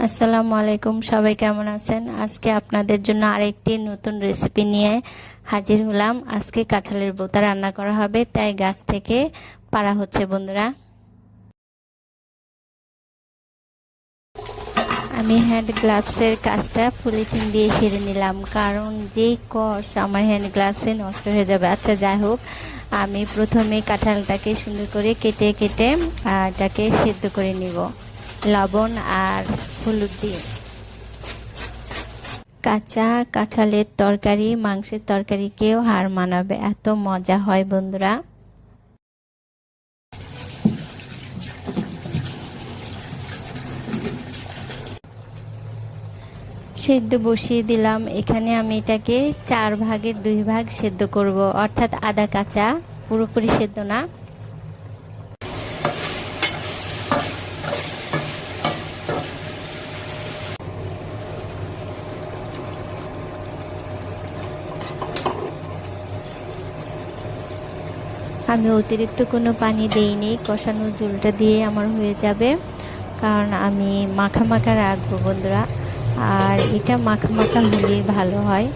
আসসালামু আলাইকুম, সবাই কেমন আছেন? আজকে আপনাদের জন্য আরেকটি নতুন রেসিপি নিয়ে হাজির হলাম। আজকে কাঁঠালের ভর্তা রান্না করা হবে, তাই গাছ থেকে পাড়া হচ্ছে বন্ধুরা। আমি হ্যান্ড গ্লাভসের কাজটা পলিথিন দিয়ে সেরে নিলাম, কারণ যেই কষ আমার হ্যান্ড গ্লাভসে নষ্ট হয়ে যাবে। আচ্ছা, যাই হোক, আমি প্রথমে কাঁঠালটাকে সুন্দর করে কেটে কেটে এটাকে সেদ্ধ করে নিব লবণ আর হলুদ দিয়ে। কাঁচা কাঁঠালের তরকারি মাংসের তরকারিকেও হার মানাবে, এত মজা হয় বন্ধুরা। সেদ্ধ বসিয়ে দিলাম। এখানে আমি এটাকে 4/2 ভাগ সেদ্ধ করব, অর্থাৎ আধা কাঁচা, পুরোপুরি সেদ্ধ না। আমি অতিরিক্ত কোনো পানি দেইনি, কষানো ঝোলটা দিয়ে আমার হয়ে যাবে, কারণ আমি মাখা মাখা রাখবো বন্ধুরা, আর এটা মাখা মাখা হলেই ভালো হয়।